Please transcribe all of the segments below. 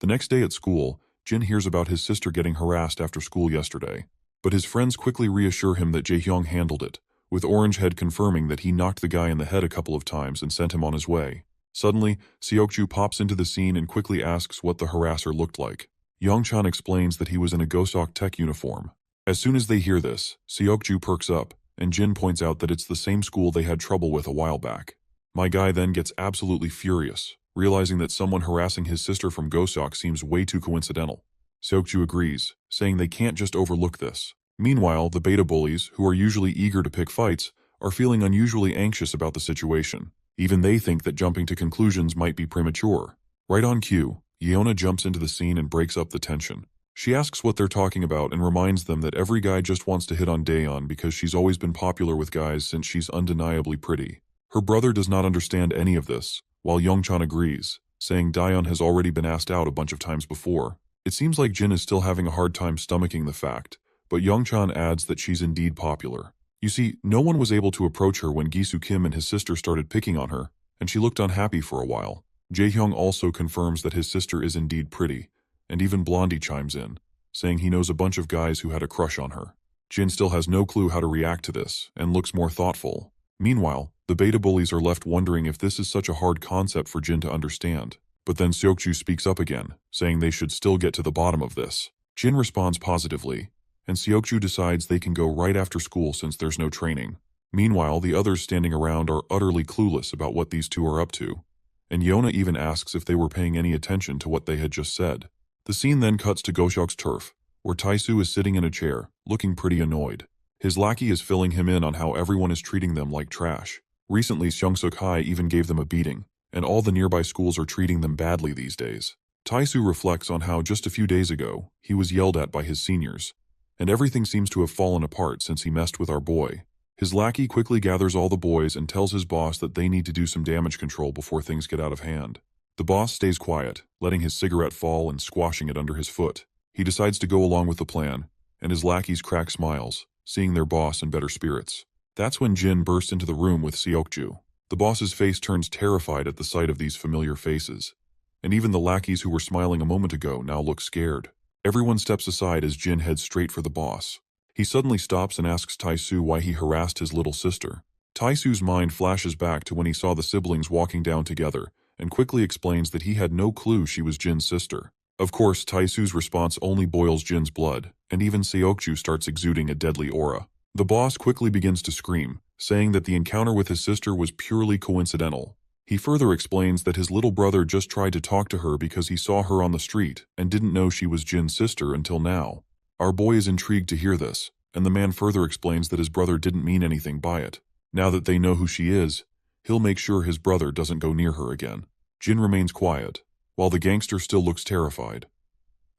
The next day at school, Jin hears about his sister getting harassed after school yesterday. But his friends quickly reassure him that Jaehyung handled it, with Orangehead confirming that he knocked the guy in the head a couple of times and sent him on his way. Suddenly, Seokju pops into the scene and quickly asks what the harasser looked like. Yongchan explains that he was in a Gosok tech uniform. As soon as they hear this, Seokju perks up, and Jin points out that it's the same school they had trouble with a while back. My guy then gets absolutely furious, realizing that someone harassing his sister from Gosok seems way too coincidental. Seokju agrees, saying they can't just overlook this. Meanwhile, the beta bullies, who are usually eager to pick fights, are feeling unusually anxious about the situation. Even they think that jumping to conclusions might be premature. Right on cue, Yeona jumps into the scene and breaks up the tension. She asks what they're talking about and reminds them that every guy just wants to hit on Daeon because she's always been popular with guys since she's undeniably pretty. Her brother does not understand any of this, while Yongchan agrees, saying Daeon has already been asked out a bunch of times before. It seems like Jin is still having a hard time stomaching the fact, but Yongchan adds that she's indeed popular. You see, no one was able to approach her when Gisu Kim and his sister started picking on her, and she looked unhappy for a while. Jaehyung also confirms that his sister is indeed pretty, and even Blondie chimes in, saying he knows a bunch of guys who had a crush on her. Jin still has no clue how to react to this, and looks more thoughtful. Meanwhile, the beta bullies are left wondering if this is such a hard concept for Jin to understand. But then Seokju speaks up again, saying they should still get to the bottom of this. Jin responds positively, and Seokju decides they can go right after school since there's no training. Meanwhile, the others standing around are utterly clueless about what these two are up to, and Yona even asks if they were paying any attention to what they had just said. The scene then cuts to Goshok's turf, where Taisu is sitting in a chair, looking pretty annoyed. His lackey is filling him in on how everyone is treating them like trash. Recently, Seongsuk High even gave them a beating, and all the nearby schools are treating them badly these days. Taisu reflects on how just a few days ago, he was yelled at by his seniors, and everything seems to have fallen apart since he messed with our boy. His lackey quickly gathers all the boys and tells his boss that they need to do some damage control before things get out of hand. The boss stays quiet, letting his cigarette fall and squashing it under his foot. He decides to go along with the plan, and his lackeys crack smiles, seeing their boss in better spirits. That's when Jin bursts into the room with Seokju. The boss's face turns terrified at the sight of these familiar faces, and even the lackeys who were smiling a moment ago now look scared. Everyone steps aside as Jin heads straight for the boss. He suddenly stops and asks Taisu why he harassed his little sister. Taisu's mind flashes back to when he saw the siblings walking down together, and quickly explains that he had no clue she was Jin's sister. Of course, Taisu's response only boils Jin's blood, and even Seokju starts exuding a deadly aura. The boss quickly begins to scream, saying that the encounter with his sister was purely coincidental. He further explains that his little brother just tried to talk to her because he saw her on the street and didn't know she was Jin's sister until now. Our boy is intrigued to hear this, and the man further explains that his brother didn't mean anything by it. Now that they know who she is, he'll make sure his brother doesn't go near her again. Jin remains quiet, while the gangster still looks terrified.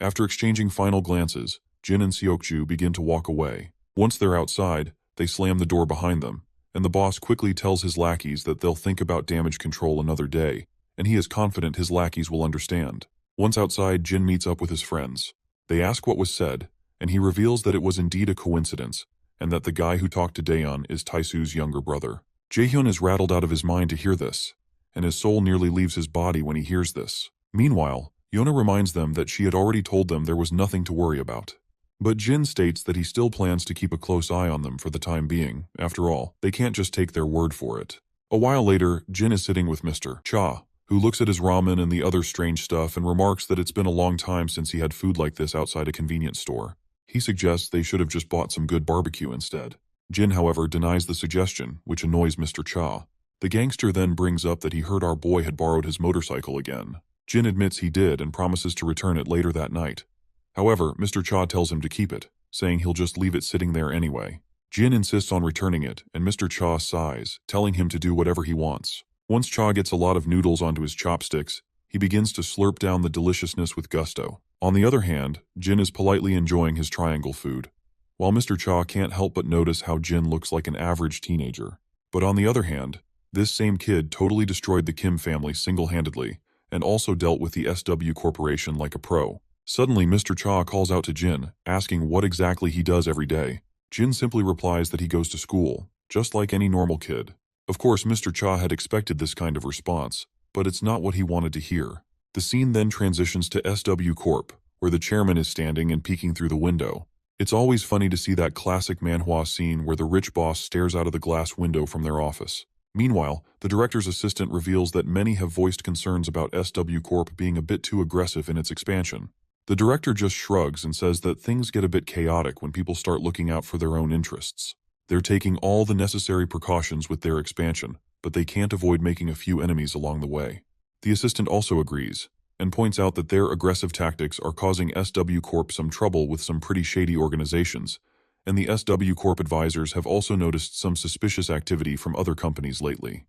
After exchanging final glances, Jin and Seokju begin to walk away. Once they're outside, they slam the door behind them, and the boss quickly tells his lackeys that they'll think about damage control another day, and he is confident his lackeys will understand. Once outside, Jin meets up with his friends. They ask what was said, and he reveals that it was indeed a coincidence, and that the guy who talked to Daeon is Taisu's younger brother. Jaehyun is rattled out of his mind to hear this, and his soul nearly leaves his body when he hears this. Meanwhile, Yona reminds them that she had already told them there was nothing to worry about. But Jin states that he still plans to keep a close eye on them for the time being. After all, they can't just take their word for it. A while later, Jin is sitting with Mr. Cha, who looks at his ramen and the other strange stuff and remarks that it's been a long time since he had food like this outside a convenience store. He suggests they should have just bought some good barbecue instead. Jin, however, denies the suggestion, which annoys Mr. Cha. The gangster then brings up that he heard our boy had borrowed his motorcycle again. Jin admits he did and promises to return it later that night. However, Mr. Cha tells him to keep it, saying he'll just leave it sitting there anyway. Jin insists on returning it, and Mr. Cha sighs, telling him to do whatever he wants. Once Cha gets a lot of noodles onto his chopsticks, he begins to slurp down the deliciousness with gusto. On the other hand, Jin is politely enjoying his triangle food, while Mr. Cha can't help but notice how Jin looks like an average teenager. But on the other hand, this same kid totally destroyed the Kim family single-handedly, and also dealt with the SW Corporation like a pro. Suddenly, Mr. Cha calls out to Jin, asking what exactly he does every day. Jin simply replies that he goes to school, just like any normal kid. Of course, Mr. Cha had expected this kind of response, but it's not what he wanted to hear. The scene then transitions to SW Corp, where the chairman is standing and peeking through the window. It's always funny to see that classic manhwa scene where the rich boss stares out of the glass window from their office. Meanwhile, the director's assistant reveals that many have voiced concerns about SW Corp being a bit too aggressive in its expansion. The director just shrugs and says that things get a bit chaotic when people start looking out for their own interests. They're taking all the necessary precautions with their expansion, but they can't avoid making a few enemies along the way. The assistant also agrees, and points out that their aggressive tactics are causing SW Corp some trouble with some pretty shady organizations, and the SW Corp advisors have also noticed some suspicious activity from other companies lately.